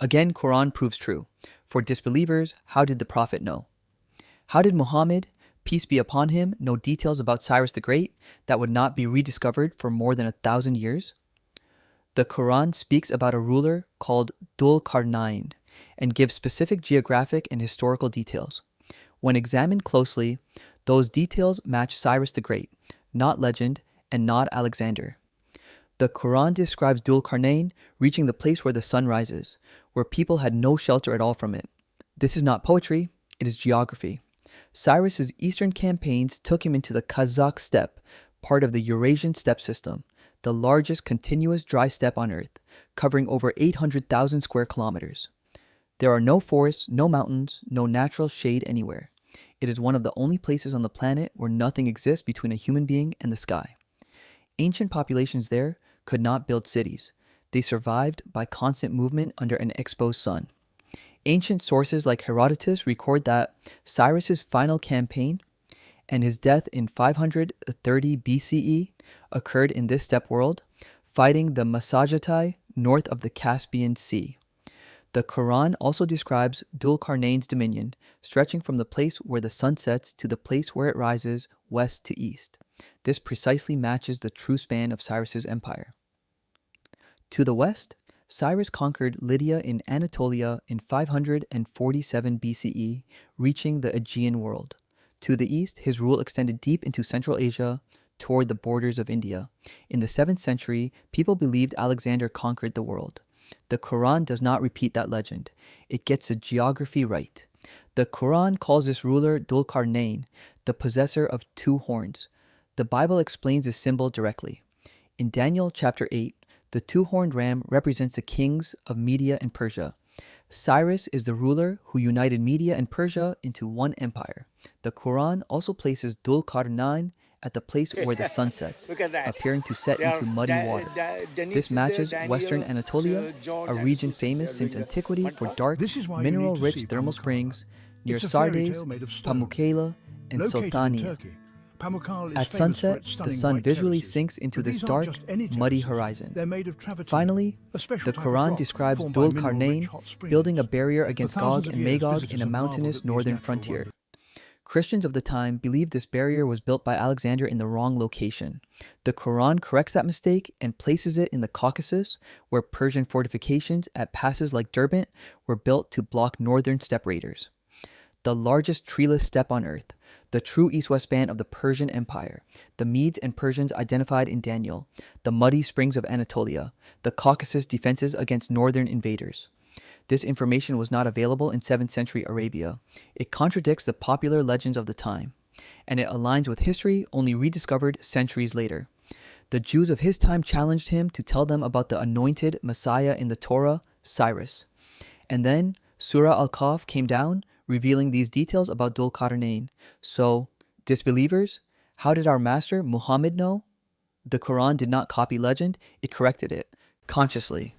Again, Quran proves true. For disbelievers, how did the Prophet know? How did Muhammad, peace be upon him, know details about Cyrus the Great that would not be rediscovered for more than 1,000 years? The Quran speaks about a ruler called Dhul-Qarnayn and gives specific geographic and historical details. When examined closely, those details match Cyrus the Great, not legend and not Alexander. The Quran describes Dhul-Qarnayn reaching the place where the sun rises, where people had no shelter at all from it. This is not poetry, it is geography. Cyrus's eastern campaigns took him into the Kazakh Steppe, part of the Eurasian steppe system, the largest continuous dry steppe on Earth, covering over 800,000 square kilometers. There are no forests, no mountains, no natural shade anywhere. It is one of the only places on the planet where nothing exists between a human being and the sky. Ancient populations there could not build cities. They survived by constant movement under an exposed sun. Ancient sources like Herodotus record that Cyrus's final campaign and his death in 530 BCE occurred in this steppe world, fighting the Masajatai north of the Caspian Sea. The Quran also describes Dhul-Qarnayn's dominion, stretching from the place where the sun sets to the place where it rises west to east. This precisely matches the true span of Cyrus's empire. To the west, Cyrus conquered Lydia in Anatolia in 547 BCE, reaching the Aegean world. To the east, his rule extended deep into Central Asia, toward the borders of India. In the 7th century, people believed Alexander conquered the world. The Quran does not repeat that legend. It gets the geography right. The Quran calls this ruler Dhul-Qarnayn, the possessor of 2 horns. The Bible explains this symbol directly. In Daniel chapter 8, the 2-horned ram represents the kings of Media and Persia. Cyrus is the ruler who united Media and Persia into one empire. The Quran also places Dhul-Qarnayn at the place where the sun sets, appearing to set into muddy water. This matches Western Anatolia, a region famous since antiquity for dark, mineral-rich thermal springs near Sardes, Pamukkale, and Sultania. At sunset, the sun visually sinks into this dark, muddy horizon. Finally, the Quran describes Dhul-Qarnayn building a barrier against Gog and Magog in a mountainous northern frontier. Christians of the time believed this barrier was built by Alexander in the wrong location. The Quran corrects that mistake and places it in the Caucasus, where Persian fortifications at passes like Derbent were built to block northern steppe raiders. The largest treeless steppe on Earth, the true east-west span of the Persian Empire, the Medes and Persians identified in Daniel, the muddy springs of Anatolia, the Caucasus defenses against northern invaders. This information was not available in 7th century Arabia. It contradicts the popular legends of the time, and it aligns with history only rediscovered centuries later. The Jews of his time challenged him to tell them about the anointed Messiah in the Torah, Cyrus. And then Surah Al-Kahf came down, revealing these details about Dhul-Qarnayn. So, disbelievers, how did our master Muhammad know? The Quran did not copy legend, it corrected it, consciously.